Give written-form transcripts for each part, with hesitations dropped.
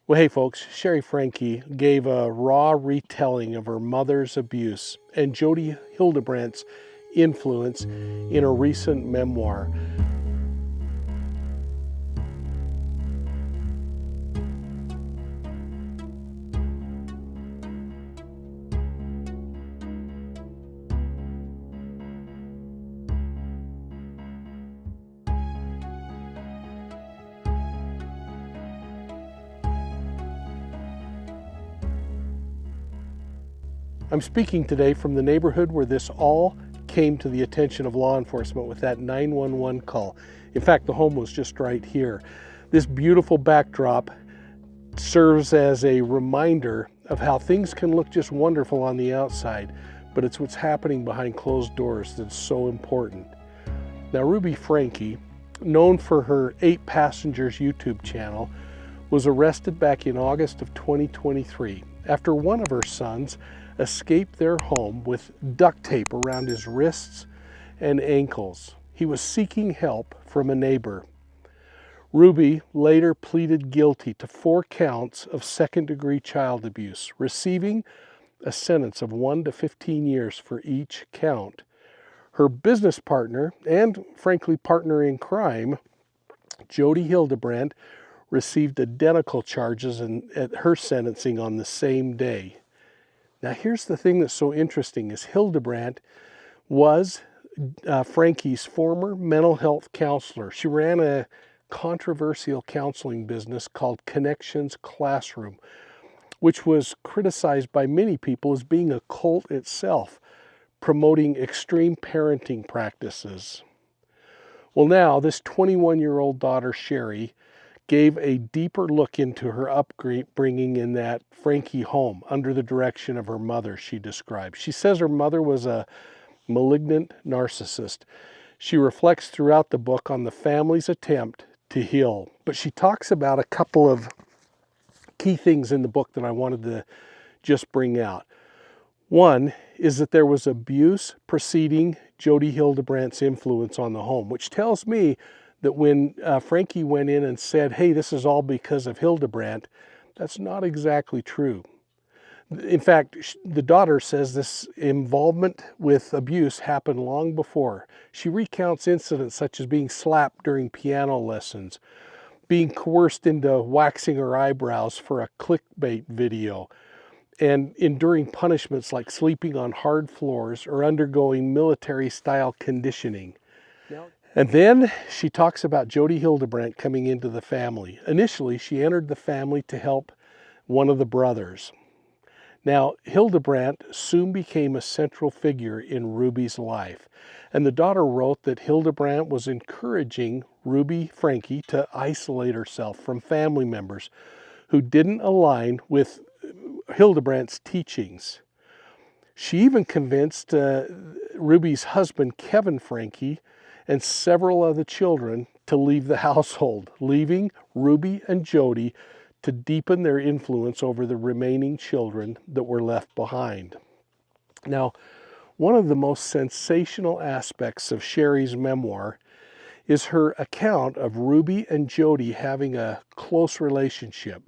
Well, hey folks, Sherry Franke gave a raw retelling of her mother's abuse and Jody Hildebrandt's influence in a recent memoir. I'm speaking today from the neighborhood where this all came to the attention of law enforcement with that 911 call. In fact, the home was just right here. This beautiful backdrop serves as a reminder of how things can look just wonderful on the outside, but it's what's happening behind closed doors that's so important. Now, Ruby Franke, known for her 8 Passengers YouTube channel, was arrested back in August of 2023 after one of her sons escaped their home with duct tape around his wrists and ankles. He was seeking help from a neighbor. Ruby later pleaded guilty to 4 counts of second-degree child abuse, receiving a sentence of 1 to 15 years for each count. Her business partner, and frankly partner in crime, Jody Hildebrandt, received identical charges at her sentencing on the same day. Now here's the thing that's so interesting is Hildebrandt was Franke's former mental health counselor. She ran a controversial counseling business called Connections Classroom, which was criticized by many people as being a cult itself, promoting extreme parenting practices. Well, now this 21-year-old daughter, Sherry, gave a deeper look into her upbringing in that Franke home under the direction of her mother, she described. She says her mother was a malignant narcissist. She reflects throughout the book on the family's attempt to heal, but she talks about a couple of key things in the book that I wanted to just bring out. One is that there was abuse preceding Jody Hildebrandt's influence on the home, which tells me that when Franke went in and said, hey, this is all because of Hildebrandt, that's not exactly true. In fact, the daughter says this involvement with abuse happened long before. She recounts incidents such as being slapped during piano lessons, being coerced into waxing her eyebrows for a clickbait video, and enduring punishments like sleeping on hard floors or undergoing military-style conditioning. And then she talks about Jody Hildebrandt coming into the family. Initially, she entered the family to help one of the brothers. Now, Hildebrandt soon became a central figure in Ruby's life, and the daughter wrote that Hildebrandt was encouraging Ruby Franke to isolate herself from family members who didn't align with Hildebrandt's teachings. She even convinced Ruby's husband, Kevin Franke, and several of the children to leave the household, leaving Ruby and Jody to deepen their influence over the remaining children that were left behind. Now, one of the most sensational aspects of Sherry's memoir is her account of Ruby and Jody having a close relationship,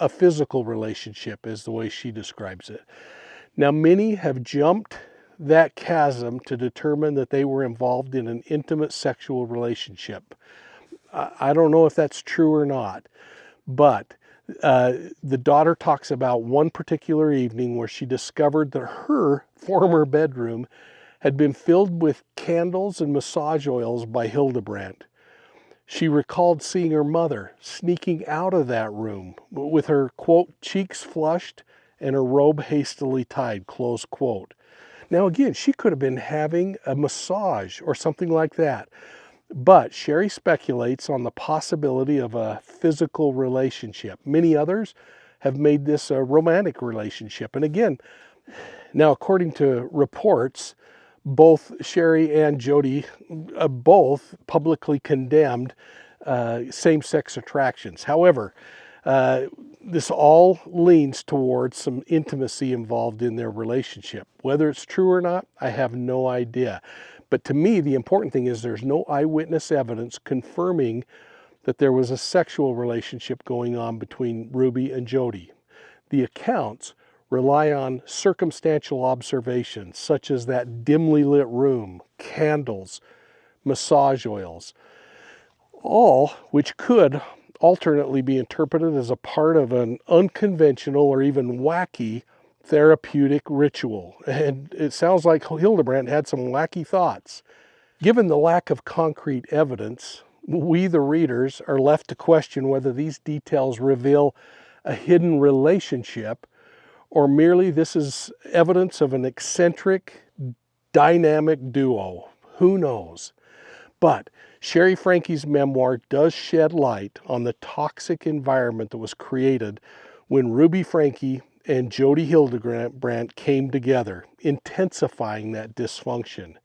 a physical relationship is the way she describes it. Now, many have jumped that chasm to determine that they were involved in an intimate sexual relationship. I don't know if that's true or not, but the daughter talks about one particular evening where she discovered that her former bedroom had been filled with candles and massage oils by Hildebrandt. She recalled seeing her mother sneaking out of that room with her, quote, cheeks flushed and her robe hastily tied, close quote. Now again, she could have been having a massage or something like that. But Sherry speculates on the possibility of a physical relationship. Many others have made this a romantic relationship. And again, now according to reports, both Sherry and Jody both publicly condemned same-sex attractions. However, this all leans towards some intimacy involved in their relationship. Whether it's true or not, I have no idea. But to me, the important thing is there's no eyewitness evidence confirming that there was a sexual relationship going on between Ruby and Jody. The accounts rely on circumstantial observations, such as that dimly lit room, candles, massage oils, all which could alternately be interpreted as a part of an unconventional or even wacky therapeutic ritual. And it sounds like Hildebrandt had some wacky thoughts. Given the lack of concrete evidence, we, the readers, are left to question whether these details reveal a hidden relationship or merely this is evidence of an eccentric, dynamic duo. Who knows? But Sherry Franke's memoir does shed light on the toxic environment that was created when Ruby Franke and Jody Hildebrandt came together, intensifying that dysfunction.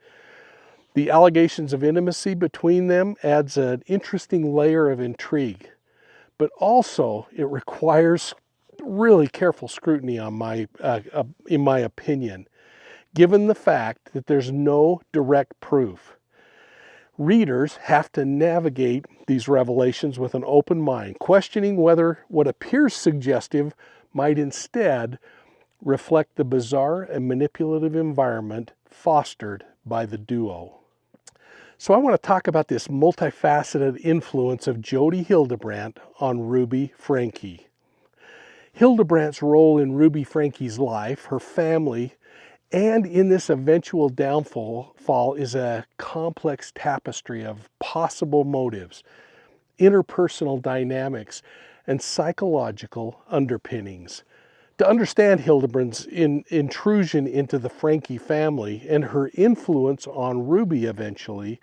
The allegations of intimacy between them adds an interesting layer of intrigue, but also it requires really careful scrutiny in my opinion, given the fact that there's no direct proof. Readers have to navigate these revelations with an open mind, questioning whether what appears suggestive might instead reflect the bizarre and manipulative environment fostered by the duo. So I want to talk about this multifaceted influence of Jody Hildebrandt on Ruby Franke. Hildebrandt's role in Ruby Franke's life, her family, and in this eventual downfall is a complex tapestry of possible motives, interpersonal dynamics, and psychological underpinnings. To understand Hildebrandt's intrusion into the Franke family and her influence on Ruby eventually,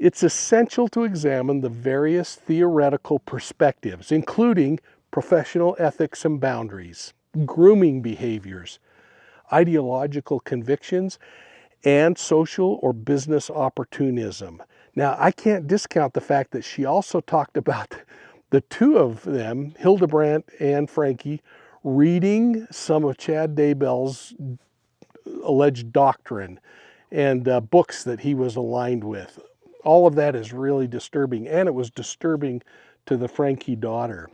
it's essential to examine the various theoretical perspectives, including professional ethics and boundaries, grooming behaviors, ideological convictions, and social or business opportunism. Now, I can't discount the fact that she also talked about the two of them, Hildebrandt and Franke, reading some of Chad Daybell's alleged doctrine and books that he was aligned with. All of that is really disturbing, and it was disturbing to the Franke daughter.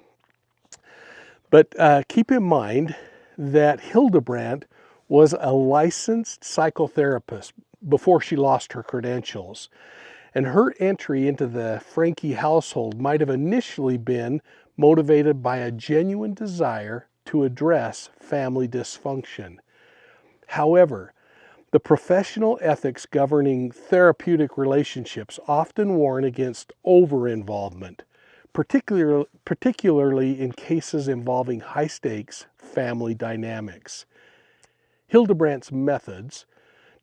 But keep in mind that Hildebrandt was a licensed psychotherapist before she lost her credentials. And her entry into the Franke household might have initially been motivated by a genuine desire to address family dysfunction. However, the professional ethics governing therapeutic relationships often warn against over-involvement, particularly in cases involving high-stakes family dynamics. Hildebrandt's methods,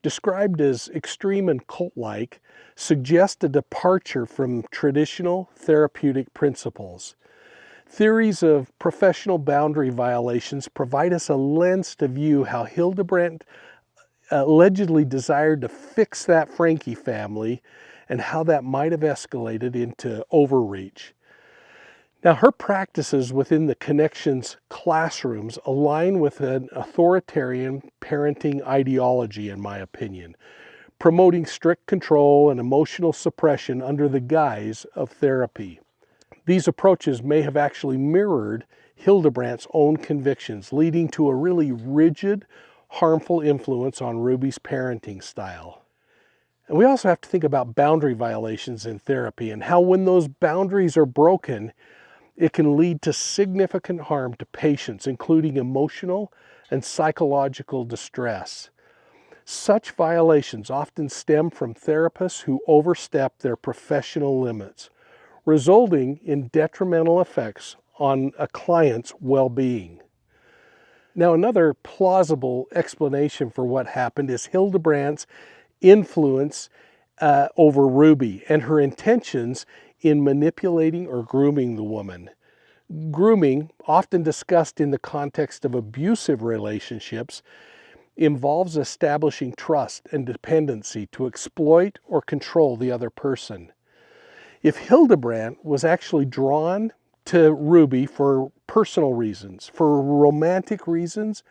described as extreme and cult-like, suggest a departure from traditional therapeutic principles. Theories of professional boundary violations provide us a lens to view how Hildebrandt allegedly desired to fix that Franke family and how that might have escalated into overreach. Now, her practices within the Connections classrooms align with an authoritarian parenting ideology, in my opinion, promoting strict control and emotional suppression under the guise of therapy. These approaches may have actually mirrored Hildebrandt's own convictions, leading to a really rigid, harmful influence on Ruby's parenting style. And we also have to think about boundary violations in therapy and how when those boundaries are broken, it can lead to significant harm to patients, including emotional and psychological distress. Such violations often stem from therapists who overstep their professional limits, resulting in detrimental effects on a client's well-being. Now, another plausible explanation for what happened is Hildebrandt's influence over Ruby and her intentions in manipulating or grooming the woman. Grooming, often discussed in the context of abusive relationships, involves establishing trust and dependency to exploit or control the other person. If Hildebrandt was actually drawn to Ruby for personal reasons, for romantic reasons,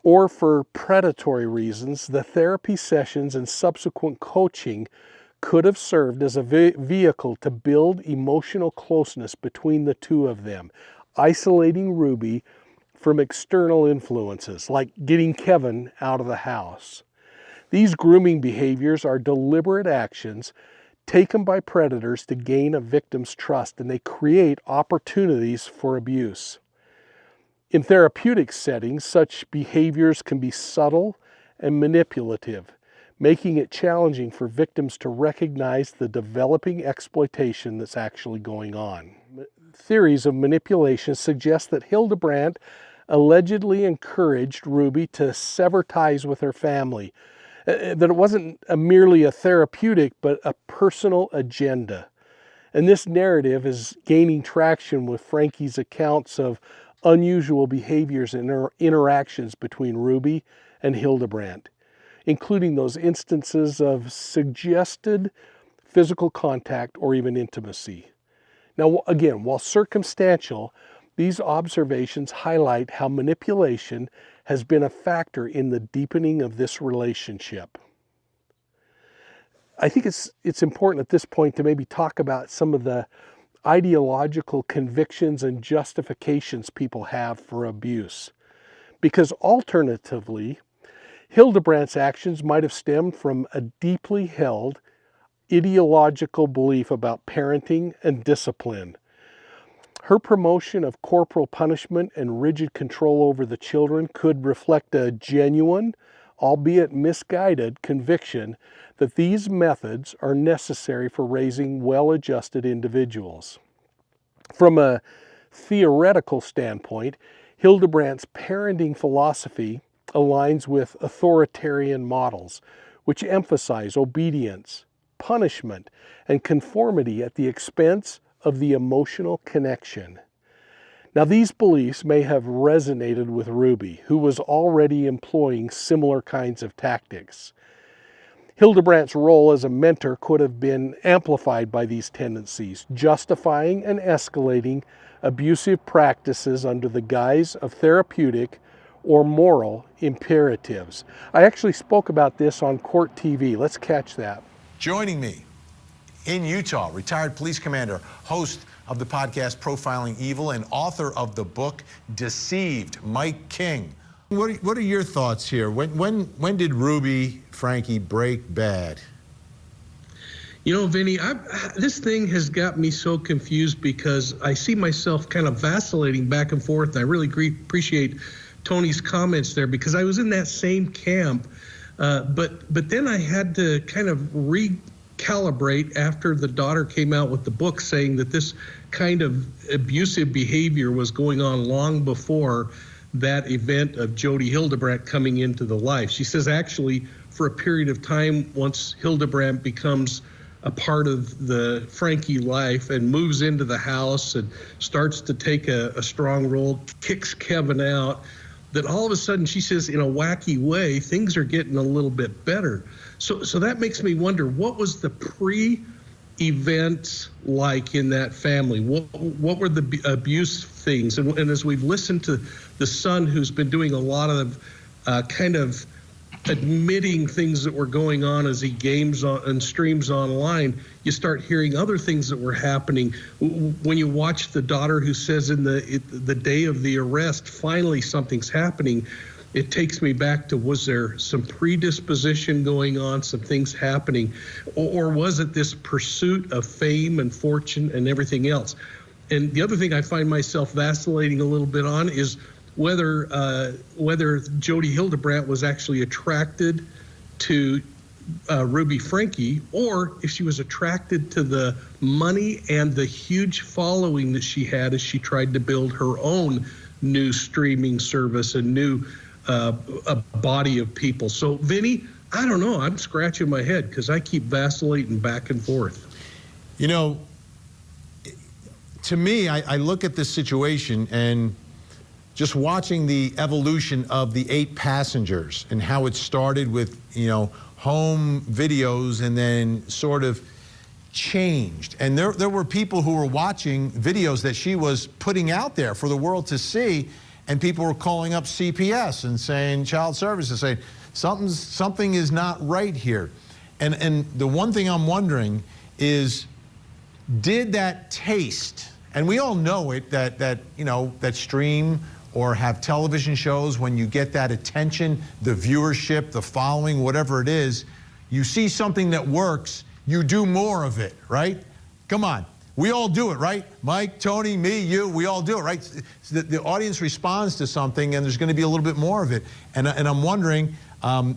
or for predatory reasons, the therapy sessions and subsequent coaching could have served as a vehicle to build emotional closeness between the two of them, isolating Ruby from external influences, like getting Kevin out of the house. These grooming behaviors are deliberate actions taken by predators to gain a victim's trust, and they create opportunities for abuse. In therapeutic settings, such behaviors can be subtle and manipulative, making it challenging for victims to recognize the developing exploitation that's actually going on. Theories of manipulation suggest that Hildebrandt allegedly encouraged Ruby to sever ties with her family, that it wasn't merely a therapeutic but a personal agenda. And this narrative is gaining traction with Franke's accounts of unusual behaviors and interactions between Ruby and Hildebrandt, including those instances of suggested physical contact or even intimacy. Now, again, while circumstantial, these observations highlight how manipulation has been a factor in the deepening of this relationship. I think it's important at this point to maybe talk about some of the ideological convictions and justifications people have for abuse. Because alternatively, Hildebrandt's actions might have stemmed from a deeply held ideological belief about parenting and discipline. Her promotion of corporal punishment and rigid control over the children could reflect a genuine, albeit misguided, conviction that these methods are necessary for raising well-adjusted individuals. From a theoretical standpoint, Hildebrandt's parenting philosophy aligns with authoritarian models, which emphasize obedience, punishment, and conformity at the expense of the emotional connection. Now, these beliefs may have resonated with Ruby, who was already employing similar kinds of tactics. Hildebrandt's role as a mentor could have been amplified by these tendencies, justifying and escalating abusive practices under the guise of therapeutic or moral imperatives. I actually spoke about this on Court TV. Let's catch that. Joining me in Utah, retired police commander, host of the podcast Profiling Evil, and author of the book Deceived, Mike King. What are your thoughts here? When did Ruby Franke break bad? You know, Vinny, this thing has got me so confused because I see myself kind of vacillating back and forth. And I really appreciate Tony's comments there because I was in that same camp. But then I had to kind of recalibrate after the daughter came out with the book saying that this kind of abusive behavior was going on long before that event of Jody Hildebrandt coming into the life. She says actually for a period of time, once Hildebrandt becomes a part of the Franke life and moves into the house and starts to take a strong role, kicks Kevin out, that all of a sudden, she says, in a wacky way, things are getting a little bit better. So that makes me wonder, what was the pre-event like in that family? What were the abuse things? And as we've listened to the son, who's been doing a lot of kind of admitting things that were going on as he games on and streams online, you start hearing other things that were happening. When you watch the daughter who says in the day of the arrest, finally something's happening, it takes me back to, was there some predisposition going on, some things happening, or was it this pursuit of fame and fortune and everything else? And the other thing I find myself vacillating a little bit on is whether Jody Hildebrandt was actually attracted to Ruby Franke, or if she was attracted to the money and the huge following that she had as she tried to build her own new streaming service, a new a body of people. So, Vinny, I don't know. I'm scratching my head because I keep vacillating back and forth. You know, to me, I look at this situation and just watching the evolution of the 8 passengers and how it started with, home videos and then sort of changed. And there were people who were watching videos that she was putting out there for the world to see, and people were calling up CPS and saying, Child Services, saying, something is not right here. And the one thing I'm wondering is, did that taste, and we all know it, that you know, that stream or have television shows, when you get that attention, the viewership, the following, whatever it is, you see something that works, you do more of it, right? Come on. We all do it, right? Mike, Tony, me, you, we all do it, right? The audience responds to something, and there's going to be a little bit more of it. And I'm wondering,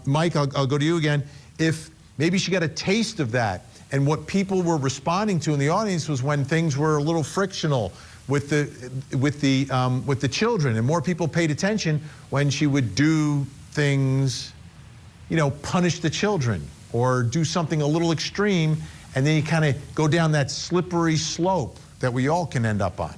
Mike, I'll go to you again, if maybe she got a taste of that, and what people were responding to in the audience was when things were a little frictional with the children, and more people paid attention when she would do things, you know, punish the children or do something a little extreme, and then you kind of go down that slippery slope that we all can end up on.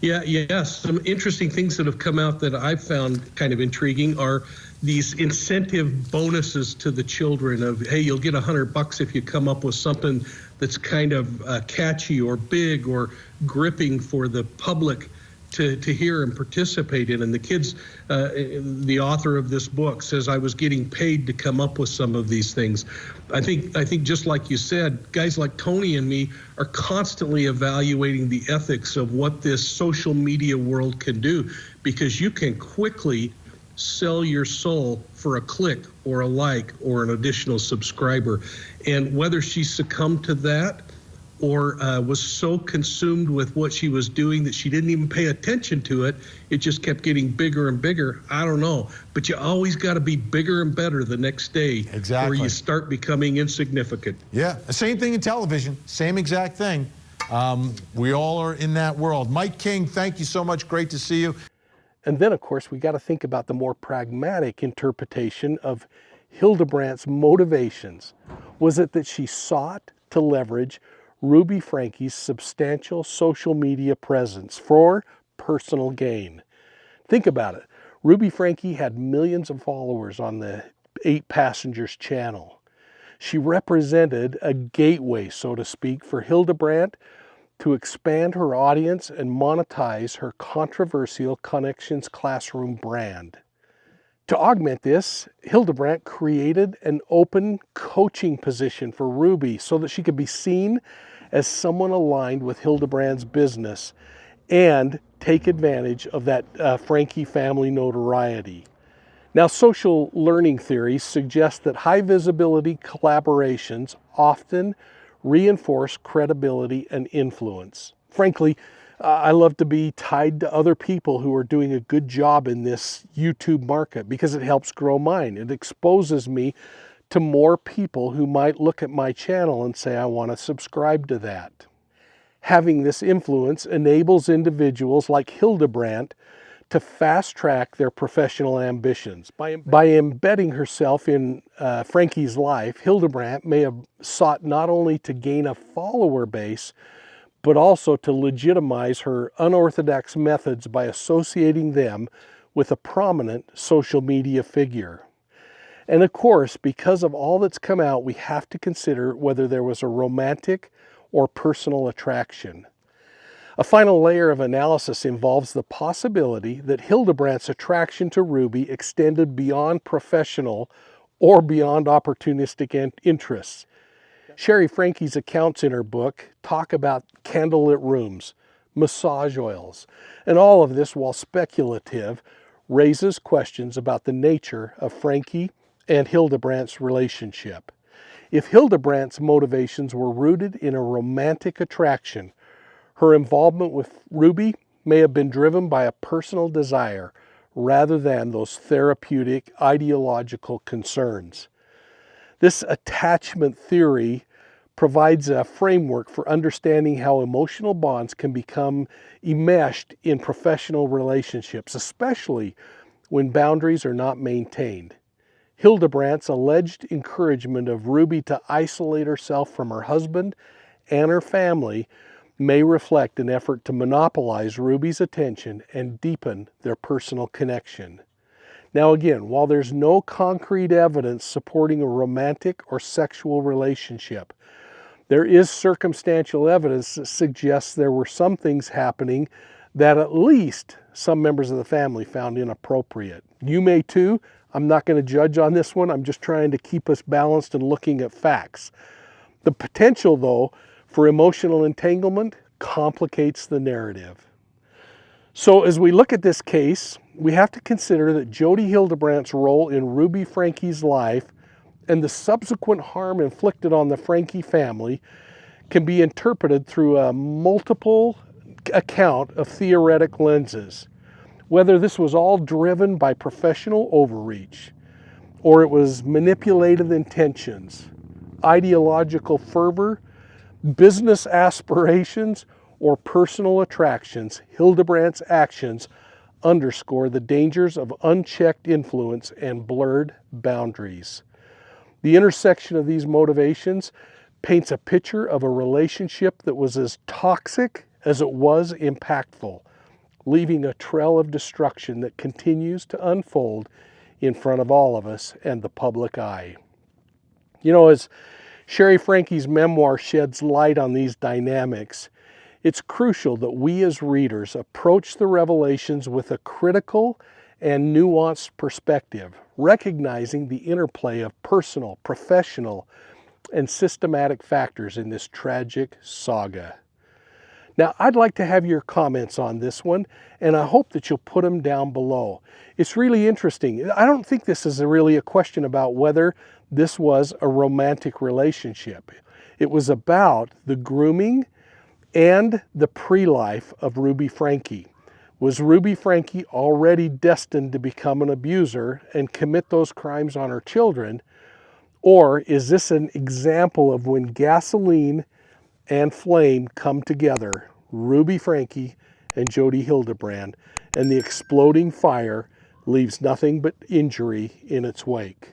Yeah, yes. Some interesting things that have come out that I've found kind of intriguing are these incentive bonuses to the children of, hey, you'll get $100 if you come up with something that's kind of catchy or big or gripping for the public to hear and participate in. And the kids, the author of this book says, I was getting paid to come up with some of these things. I think just like you said, guys like Tony and me are constantly evaluating the ethics of what this social media world can do, because you can quickly sell your soul for a click or a like or an additional subscriber. And whether she succumbed to that or was so consumed with what she was doing that she didn't even pay attention to it, it just kept getting bigger and bigger. I don't know. But you always got to be bigger and better the next day. Exactly. Or you start becoming insignificant. Yeah, the same thing in television, same exact thing. We all are in that world. Mike King, thank you so much. Great to see you. And then, of course, we got to think about the more pragmatic interpretation of Hildebrandt's motivations. Was it that she sought to leverage Ruby Franke's substantial social media presence for personal gain? Think about it. Ruby Franke had millions of followers on the 8 Passengers channel. She represented a gateway, so to speak, for Hildebrandt to expand her audience and monetize her controversial Connections Classroom brand. To augment this, Hildebrandt created an open coaching position for Ruby so that she could be seen as someone aligned with Hildebrandt's business and take advantage of that Franke family notoriety. Now, social learning theory suggests that high visibility collaborations often reinforce credibility and influence. Frankly, I love to be tied to other people who are doing a good job in this YouTube market because it helps grow mine. It exposes me to more people who might look at my channel and say, I want to subscribe to that. Having this influence enables individuals like Hildebrandt to fast-track their professional ambitions. By embedding herself in Franke's life, Hildebrandt may have sought not only to gain a follower base, but also to legitimize her unorthodox methods by associating them with a prominent social media figure. And of course, because of all that's come out, we have to consider whether there was a romantic or personal attraction. A final layer of analysis involves the possibility that Hildebrandt's attraction to Ruby extended beyond professional or beyond opportunistic interests. Sherry Franke's accounts in her book talk about candlelit rooms, massage oils, and all of this, while speculative, raises questions about the nature of Franke and Hildebrandt's relationship. If Hildebrandt's motivations were rooted in a romantic attraction, her involvement with Ruby may have been driven by a personal desire rather than those therapeutic ideological concerns. This attachment theory provides a framework for understanding how emotional bonds can become enmeshed in professional relationships, especially when boundaries are not maintained. Hildebrandt's alleged encouragement of Ruby to isolate herself from her husband and her family may reflect an effort to monopolize Ruby's attention and deepen their personal connection. Now again, while there's no concrete evidence supporting a romantic or sexual relationship, there is circumstantial evidence that suggests there were some things happening that at least some members of the family found inappropriate. You may too. I'm not going to judge on this one. I'm just trying to keep us balanced and looking at facts. The potential, though, for emotional entanglement complicates the narrative. So as we look at this case, we have to consider that Jodi Hildebrandt's role in Ruby Franke's life and the subsequent harm inflicted on the Franke family can be interpreted through a multiple account of theoretic lenses. Whether this was all driven by professional overreach, or it was manipulated intentions, ideological fervor, business aspirations, or personal attractions, Hildebrandt's actions underscore the dangers of unchecked influence and blurred boundaries. The intersection of these motivations paints a picture of a relationship that was as toxic as it was impactful, leaving a trail of destruction that continues to unfold in front of all of us and the public eye. You know, as Sherry Franke's memoir sheds light on these dynamics, it's crucial that we as readers approach the revelations with a critical and nuanced perspective, recognizing the interplay of personal, professional, and systematic factors in this tragic saga. Now, I'd like to have your comments on this one, and I hope that you'll put them down below. It's really interesting. I don't think this is really a question about whether this was a romantic relationship. It was about the grooming and the pre-life of Ruby Franke. Was Ruby Franke already destined to become an abuser and commit those crimes on her children? Or is this an example of when gasoline and flame come together, Ruby Franke and Jodi Hildebrandt, and the exploding fire leaves nothing but injury in its wake?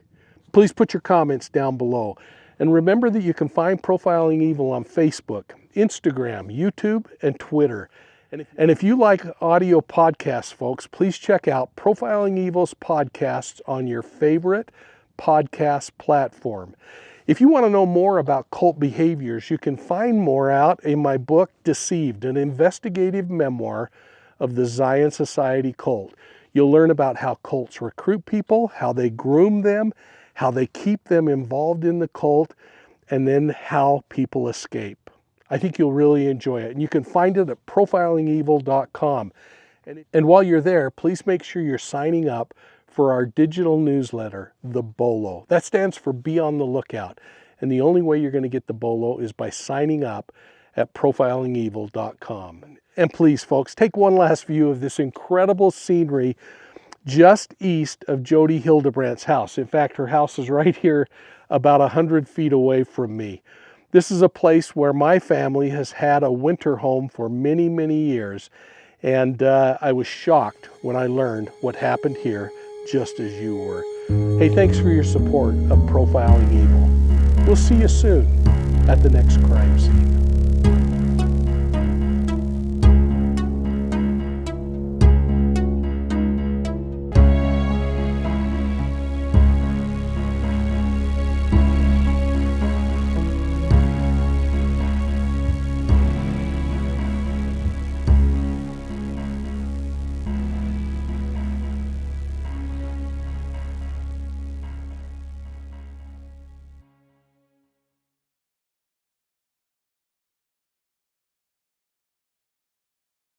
Please put your comments down below. And remember that you can find Profiling Evil on Facebook, Instagram, YouTube, and Twitter. And if you like audio podcasts, folks, please check out Profiling Evil's podcasts on your favorite podcast platform. If you want to know more about cult behaviors, you can find more out in my book, Deceived, an investigative memoir of the Zion Society cult. You'll learn about how cults recruit people, how they groom them, how they keep them involved in the cult, and then how people escape. I think you'll really enjoy it. And you can find it at profilingevil.com. And while you're there, please make sure you're signing up for our digital newsletter, The Bolo. That stands for Be on the Lookout. And the only way you're going to get the Bolo is by signing up at profilingevil.com. And please, folks, take one last view of this incredible scenery just east of Jodi Hildebrandt's house. In fact, her house is right here about 100 feet away from me. This is a place where my family has had a winter home for many, many years. And I was shocked when I learned what happened here, just as you were. Hey, thanks for your support of Profiling Evil. We'll see you soon at the next crime scene.